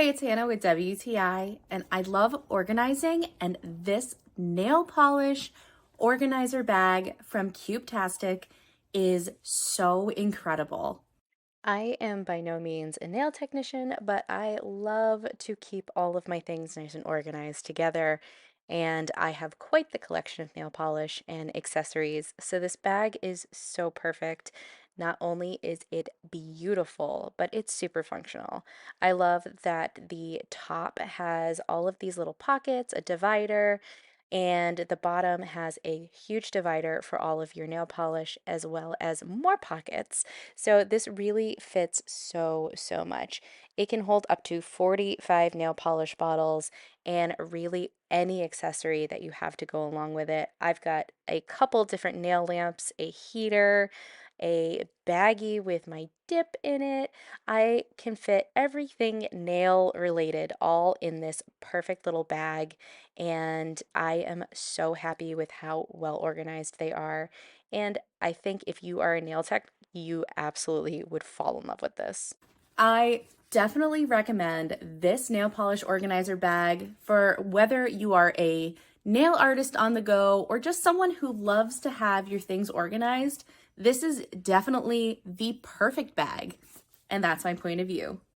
it's Hannah with WTI, and I love organizing, and this nail polish organizer bag from CUBETASTIC is so incredible. I am by no means a nail technician, but I love to keep all of my things nice and organized together. And I have quite the collection of nail polish and accessories. So this bag is so perfect. Not only is it beautiful, but it's super functional. I love that the top has all of these little pockets, a divider, and the bottom has a huge divider for all of your nail polish as well as more pockets. So this really fits so much. It can hold up to 45 nail polish bottles and really any accessory that you have to go along with it. I've got a couple different nail lamps, a heater, a baggie with my dip in it. I can fit everything nail related all in this perfect little bag, and I am so happy with how well organized they are. And I think if you are a nail tech, you absolutely would fall in love with this. I definitely recommend this nail polish organizer bag for whether you are a nail artist on the go or just someone who loves to have your things organized. This is definitely the perfect bag, and that's my point of view.